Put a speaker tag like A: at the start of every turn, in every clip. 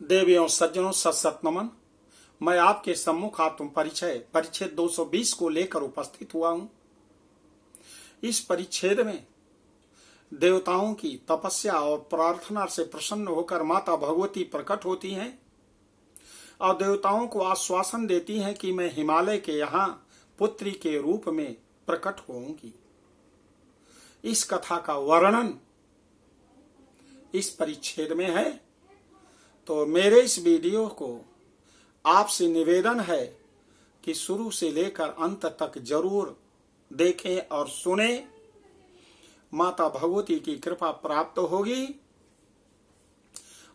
A: देवियों सज्जनों सत नमन। मैं आपके सम्मुख आत्म परिचय परिच्छेद 220 को लेकर उपस्थित हुआ हूं। इस परिच्छेद में देवताओं की तपस्या और प्रार्थना से प्रसन्न होकर माता भगवती प्रकट होती हैं और देवताओं को आश्वासन देती हैं कि मैं हिमालय के यहाँ पुत्री के रूप में प्रकट होऊंगी। इस कथा का वर्णन इस परिच्छेद में है। तो मेरे इस वीडियो को आपसे निवेदन है कि शुरू से लेकर अंत तक जरूर देखें और सुने। माता भगवती की कृपा प्राप्त होगी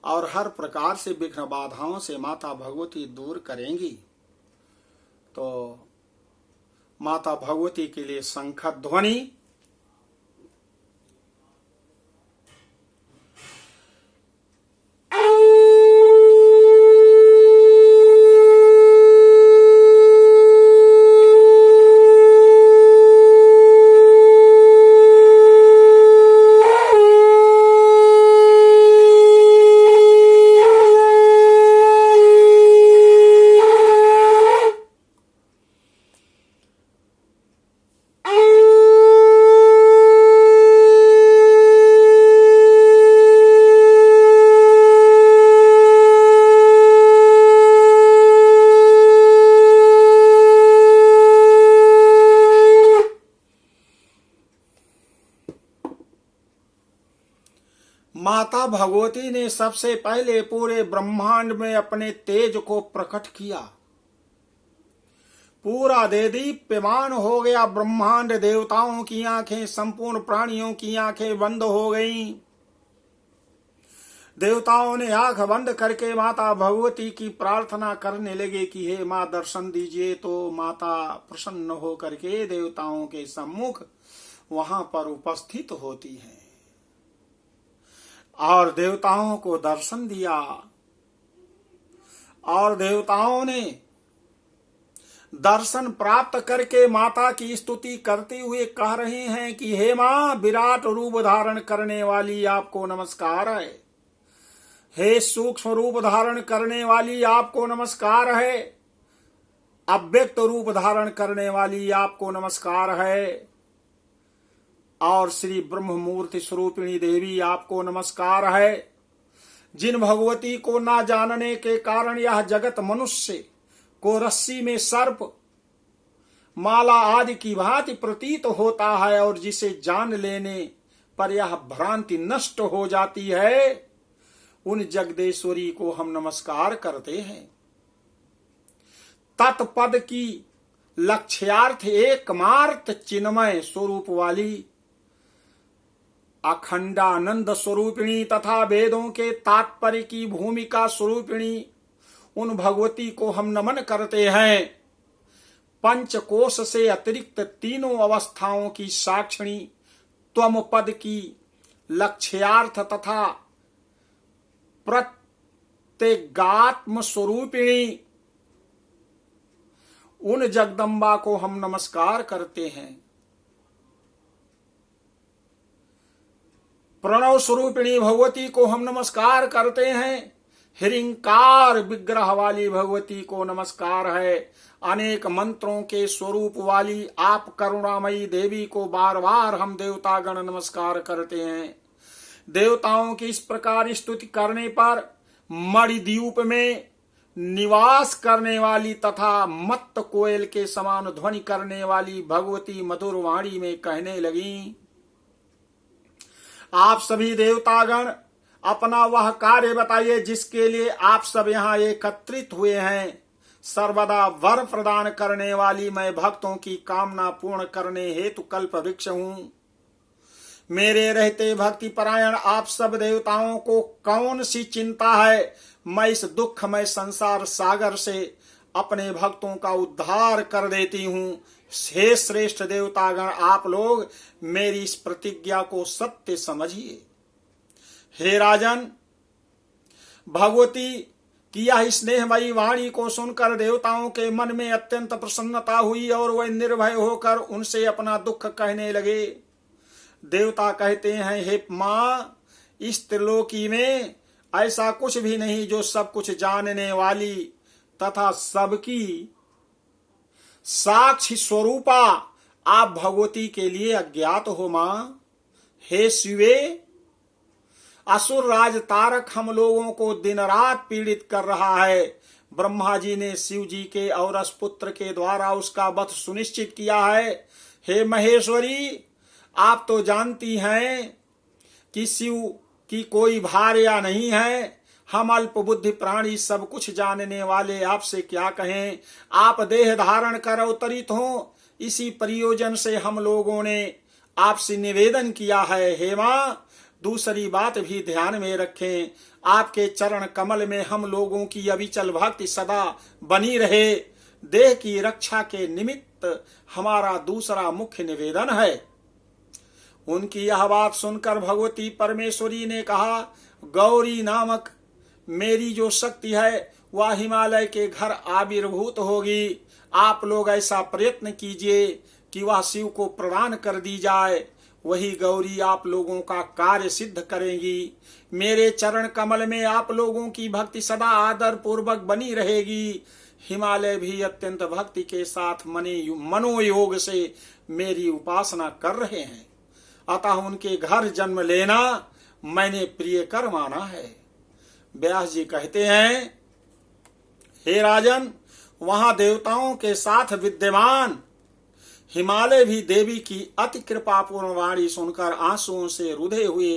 A: और हर प्रकार से विघ्न बाधाओं से माता भगवती दूर करेंगी। तो माता भगवती के लिए शंख ध्वनि। माता भगवती ने सबसे पहले पूरे ब्रह्मांड में अपने तेज को प्रकट किया। पूरा देदीप्यमान हो गया ब्रह्मांड। देवताओं की आंखें, संपूर्ण प्राणियों की आंखें बंद हो गईं। देवताओं ने आंख बंद करके माता भगवती की प्रार्थना करने लगे कि हे मां दर्शन दीजिए। तो माता प्रसन्न हो करके देवताओं के सम्मुख वहां पर उपस्थित होती है और देवताओं को दर्शन दिया। और देवताओं ने दर्शन प्राप्त करके माता की स्तुति करते हुए कह रहे हैं कि हे मां विराट रूप धारण करने वाली आपको नमस्कार है। हे सूक्ष्म रूप धारण करने वाली आपको नमस्कार है। अव्यक्त रूप धारण करने वाली आपको नमस्कार है। और श्री ब्रह्म मूर्ति स्वरूपिणी देवी आपको नमस्कार है। जिन भगवती को ना जानने के कारण यह जगत मनुष्य को रस्सी में सर्प माला आदि की भांति प्रतीत होता है और जिसे जान लेने पर यह भ्रांति नष्ट हो जाती है, उन जगदेश्वरी को हम नमस्कार करते हैं। तत्पद की लक्ष्यार्थ एकमात्र चिन्मय स्वरूप वाली अखंडानंद स्वरूपिणी तथा वेदों के तात्पर्य की भूमिका स्वरूपिणी उन भगवती को हम नमन करते हैं। पंचकोश से अतिरिक्त तीनों अवस्थाओं की साक्षिणी त्वम पद की लक्ष्यार्थ तथा प्रत्यगात्म स्वरूपिणी उन जगदम्बा को हम नमस्कार करते हैं। प्रणव स्वरूपिणी भगवती को हम नमस्कार करते हैं। हिरिंकार विग्रह वाली भगवती को नमस्कार है। अनेक मंत्रों के स्वरूप वाली आप करुणामयी देवी को बार बार हम देवतागण नमस्कार करते हैं। देवताओं की इस प्रकार स्तुति करने पर मणिद्वीप में निवास करने वाली तथा मत्त कोयल के समान ध्वनि करने वाली भगवती मधुर वाणी में कहने लगी, आप सभी देवतागण अपना वह कार्य बताइए जिसके लिए आप सब यहाँ एकत्रित हुए हैं। सर्वदा वर प्रदान करने वाली मैं भक्तों की कामना पूर्ण करने हेतु कल्प वृक्ष हूँ। मेरे रहते भक्ति परायण आप सब देवताओं को कौन सी चिंता है। मैं इस दुखमय संसार सागर से अपने भक्तों का उद्धार कर देती हूँ। हे श्रेष्ठ देवतागण, आप लोग मेरी इस प्रतिज्ञा को सत्य समझिए। हे राजन, भगवती की यह स्नेहमयी वाणी को सुनकर देवताओं के मन में अत्यंत प्रसन्नता हुई और वह निर्भय होकर उनसे अपना दुख कहने लगे। देवता कहते हैं, हे मां, इस त्रिलोकी में ऐसा कुछ भी नहीं जो सब कुछ जानने वाली तथा सबकी साक्षी स्वरूपा आप भगवती के लिए अज्ञात हो मां। हे शिवे, असुर राज तारक हम लोगों को दिन रात पीड़ित कर रहा है। ब्रह्मा जी ने शिव जी के औरस पुत्र के द्वारा उसका वध सुनिश्चित किया है। हे महेश्वरी, आप तो जानती हैं कि शिव की कोई भार्या नहीं है। हम अल्प बुद्धि प्राणी सब कुछ जानने वाले आपसे क्या कहें। आप देह धारण कर अवतरित हो, इसी प्रयोजन से हम लोगों ने आपसे निवेदन किया है। हे मां, दूसरी बात भी ध्यान में रखें, आपके चरण कमल में हम लोगों की अविचल भक्ति सदा बनी रहे। देह की रक्षा के निमित्त हमारा दूसरा मुख्य निवेदन है। उनकी यह बात सुनकर भगवती परमेश्वरी ने कहा, गौरी नामक मेरी जो शक्ति है वह हिमालय के घर आविर्भूत होगी। आप लोग ऐसा प्रयत्न कीजिए कि वह शिव को प्रदान कर दी जाए। वही गौरी आप लोगों का कार्य सिद्ध करेंगी। मेरे चरण कमल में आप लोगों की भक्ति सदा आदर पूर्वक बनी रहेगी। हिमालय भी अत्यंत भक्ति के साथ मनोयोग से मेरी उपासना कर रहे हैं, अतः उनके घर जन्म लेना मैंने प्रिय कर माना है। व्यास जी कहते हैं, हे राजन, वहां देवताओं के साथ विद्यमान हिमालय भी देवी की अति कृपापूर्ण वाणी सुनकर आंसुओं से रुधे हुए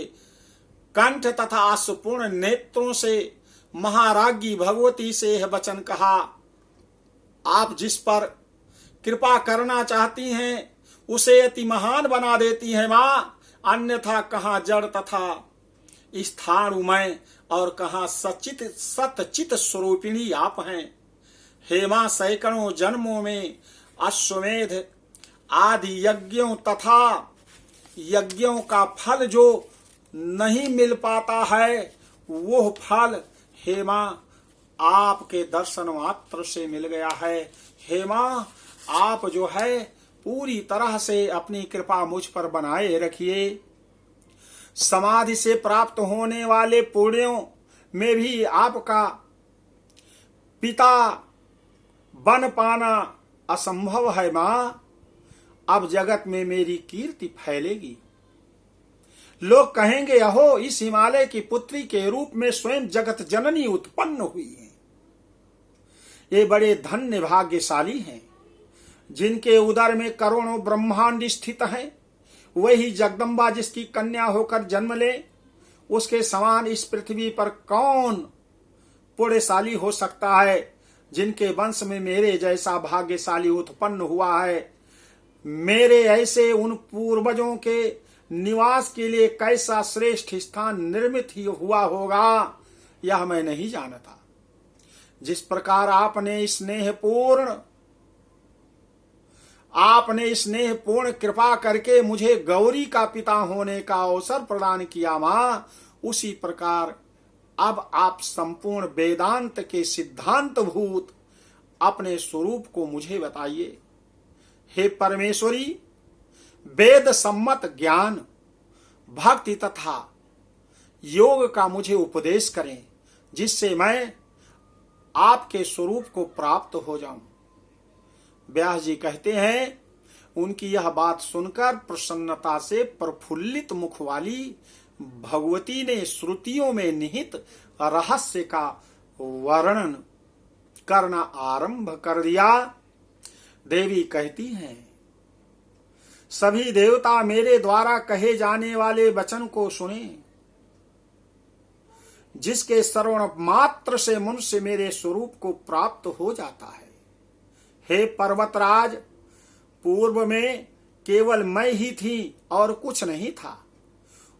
A: कंठ तथा आंसुपूर्ण नेत्रों से महाराज्ञी भगवती से यह वचन कहा, आप जिस पर कृपा करना चाहती हैं उसे अति महान बना देती हैं मां। अन्यथा कहाँ जड़ तथा स्थाणुमय और कहाँ सतचित स्वरूपिणी आप हैं। हे मां, सैकड़ों जन्मों में अश्वमेध आदि यज्ञों तथा यज्ञों का फल जो नहीं मिल पाता है, वो फल हे मां आपके दर्शन मात्र से मिल गया है। हे मां, आप जो है पूरी तरह से अपनी कृपा मुझ पर बनाए रखिए। समाधि से प्राप्त होने वाले पुण्यों में भी आपका पिता बन पाना असंभव है मां। अब जगत में मेरी कीर्ति फैलेगी। लोग कहेंगे, अहो, इस हिमालय की पुत्री के रूप में स्वयं जगत जननी उत्पन्न हुई है। ये बड़े धन्य भाग्यशाली हैं जिनके उदर में करोड़ों ब्रह्मांड स्थित हैं। वही जगदम्बा जिसकी कन्या होकर जन्म ले, उसके समान इस पृथ्वी पर कौन पुण्यशाली हो सकता है। जिनके वंश में मेरे जैसा भाग्यशाली उत्पन्न हुआ है, मेरे ऐसे उन पूर्वजों के निवास के लिए कैसा श्रेष्ठ स्थान निर्मित ही हुआ होगा, यह मैं नहीं जानता। जिस प्रकार आपने स्नेहपूर्ण कृपा करके मुझे गौरी का पिता होने का अवसर प्रदान किया मां, उसी प्रकार अब आप संपूर्ण वेदांत के सिद्धांत भूत अपने स्वरूप को मुझे बताइए। हे परमेश्वरी, वेद सम्मत ज्ञान, भक्ति तथा योग का मुझे उपदेश करें, जिससे मैं आपके स्वरूप को प्राप्त हो जाऊं। व्यास जी कहते हैं, उनकी यह बात सुनकर प्रसन्नता से प्रफुल्लित मुख वाली भगवती ने श्रुतियों में निहित रहस्य का वर्णन करना आरंभ कर दिया। देवी कहती हैं, सभी देवता मेरे द्वारा कहे जाने वाले वचन को सुने, जिसके श्रवण मात्र से मनुष्य मेरे स्वरूप को प्राप्त हो जाता है। हे पर्वतराज, पूर्व में केवल मैं ही थी और कुछ नहीं था।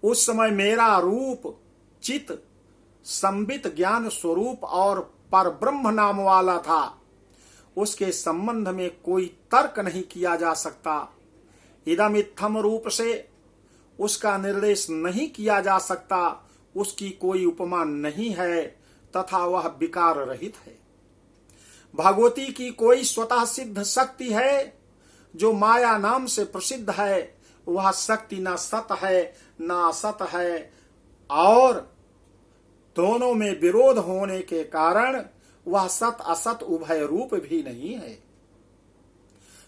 A: उस समय मेरा रूप चित संबित ज्ञान स्वरूप और परब्रह्म नाम वाला था। उसके संबंध में कोई तर्क नहीं किया जा सकता। इदम इत्थम रूप से उसका निर्देश नहीं किया जा सकता। उसकी कोई उपमा नहीं है तथा वह विकार रहित है। भगवती की कोई स्वतः सिद्ध शक्ति है जो माया नाम से प्रसिद्ध है। वह शक्ति न सत है न असत है और दोनों में विरोध होने के कारण वह सत असत उभय रूप भी नहीं है।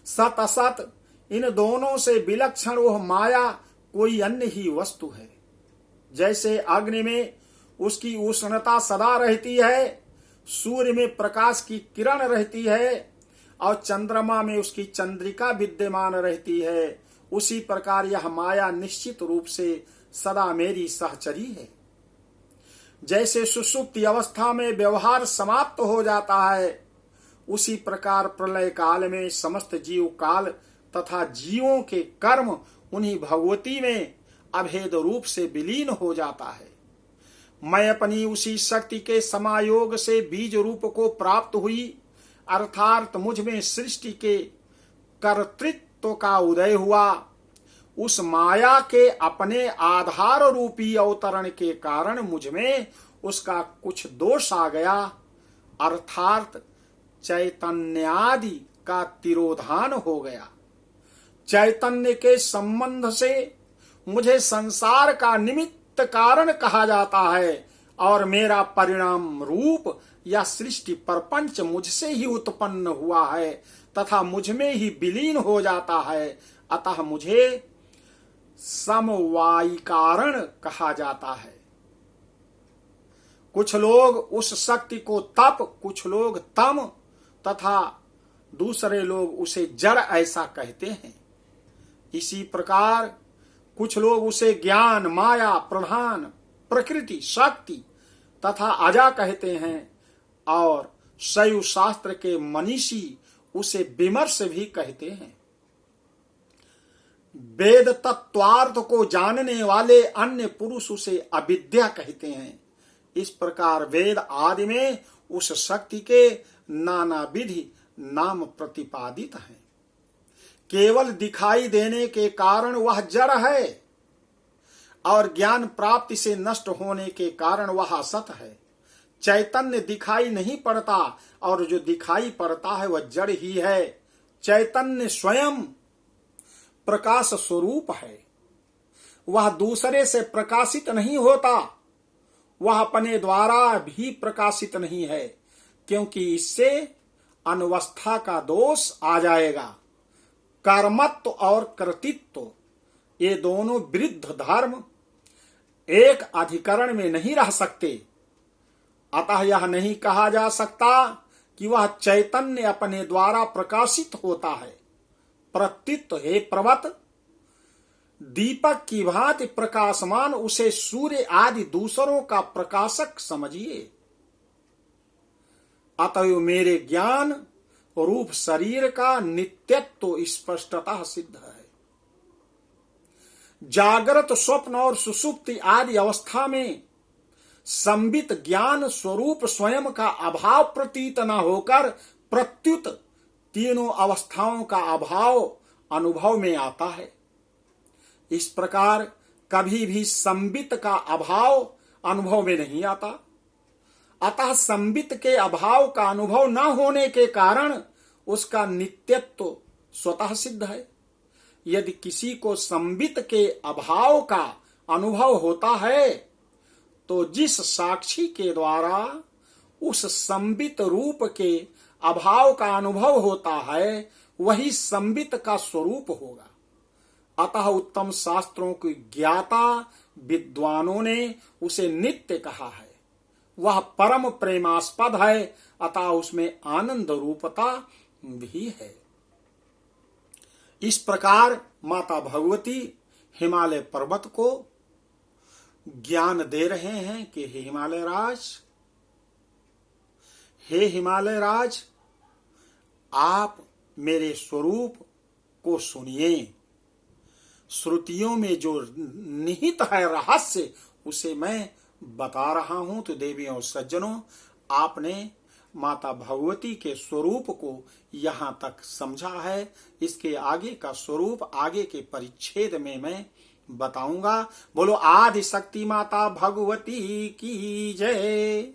A: सत असत इन दोनों से विलक्षण वह माया कोई अन्य ही वस्तु है। जैसे अग्नि में उसकी उष्णता सदा रहती है, सूर्य में प्रकाश की किरण रहती है और चंद्रमा में उसकी चंद्रिका विद्यमान रहती है, उसी प्रकार यह माया निश्चित रूप से सदा मेरी सहचरी है। जैसे सुषुप्ति अवस्था में व्यवहार समाप्त हो जाता है, उसी प्रकार प्रलय काल में समस्त जीव काल तथा जीवों के कर्म उन्हीं भगवती में अभेद रूप से विलीन हो जाता है। मैं अपनी उसी शक्ति के समायोग से बीज रूप को प्राप्त हुई, अर्थात मुझ में सृष्टि के कर्तृत्व का उदय हुआ। उस माया के अपने आधार रूपी अवतरण के कारण मुझ में उसका कुछ दोष आ गया, अर्थात चैतन्यादि का तिरोधान हो गया। चैतन्य के संबंध से मुझे संसार का निमित्त कारण कहा जाता है और मेरा परिणाम रूप या सृष्टि प्रपंच मुझसे ही उत्पन्न हुआ है तथा मुझ में ही विलीन हो जाता है, अतः मुझे समवायी कारण कहा जाता है। कुछ लोग उस शक्ति को तप, कुछ लोग तम तथा दूसरे लोग उसे जड़ ऐसा कहते हैं। इसी प्रकार कुछ लोग उसे ज्ञान, माया, प्रधान, प्रकृति, शक्ति तथा अजा कहते हैं और शैव शास्त्र के मनीषी उसे विमर्श भी कहते हैं। वेद तत्वार्थ को जानने वाले अन्य पुरुष उसे अविद्या कहते हैं। इस प्रकार वेद आदि में उस शक्ति के नाना विधि नाम प्रतिपादित हैं। केवल दिखाई देने के कारण वह जड़ है और ज्ञान प्राप्ति से नष्ट होने के कारण वह असत है। चैतन्य दिखाई नहीं पड़ता और जो दिखाई पड़ता है वह जड़ ही है। चैतन्य स्वयं प्रकाश स्वरूप है, वह दूसरे से प्रकाशित नहीं होता, वह अपने द्वारा भी प्रकाशित नहीं है, क्योंकि इससे अनवस्था का दोष आ जाएगा। कर्मत्व और कर्तृत्व ये दोनों विरुद्ध धर्म एक अधिकरण में नहीं रह सकते। अतः यह नहीं कहा जा सकता कि वह चैतन्य अपने द्वारा प्रकाशित होता है। प्रत्युत हे प्रवत, दीपक की भांति प्रकाशमान उसे सूर्य आदि दूसरों का प्रकाशक समझिए। अतएव मेरे ज्ञान रूप शरीर का नित्यत्व स्पष्टतः सिद्ध है। जागृत, स्वप्न और सुषुप्ति आदि अवस्था में संबित ज्ञान स्वरूप स्वयं का अभाव प्रतीत न होकर प्रत्युत तीनों अवस्थाओं का अभाव अनुभव में आता है। इस प्रकार कभी भी संबित का अभाव अनुभव में नहीं आता। अतः संबित के अभाव का अनुभव न होने के कारण उसका नित्यत्व स्वतः सिद्ध है। यदि किसी को संबित के अभाव का अनुभव होता है तो जिस साक्षी के द्वारा उस संबित रूप के अभाव का अनुभव होता है वही संबित का स्वरूप होगा। अतः उत्तम शास्त्रों की ज्ञाता विद्वानों ने उसे नित्य कहा है। वह परम प्रेमास्पद है, अतः उसमें आनंद रूपता भी है। इस प्रकार माता भगवती हिमालय पर्वत को ज्ञान दे रहे हैं कि हे हिमालय राज, हे हिमालय राज, आप मेरे स्वरूप को सुनिए। श्रुतियों में जो निहित है रहस्य उसे मैं बता रहा हूं। तो देवियों और सज्जनों, आपने माता भगवती के स्वरूप को यहाँ तक समझा है। इसके आगे का स्वरूप आगे के परिच्छेद में मैं बताऊंगा। बोलो आदि शक्ति माता भगवती की जय।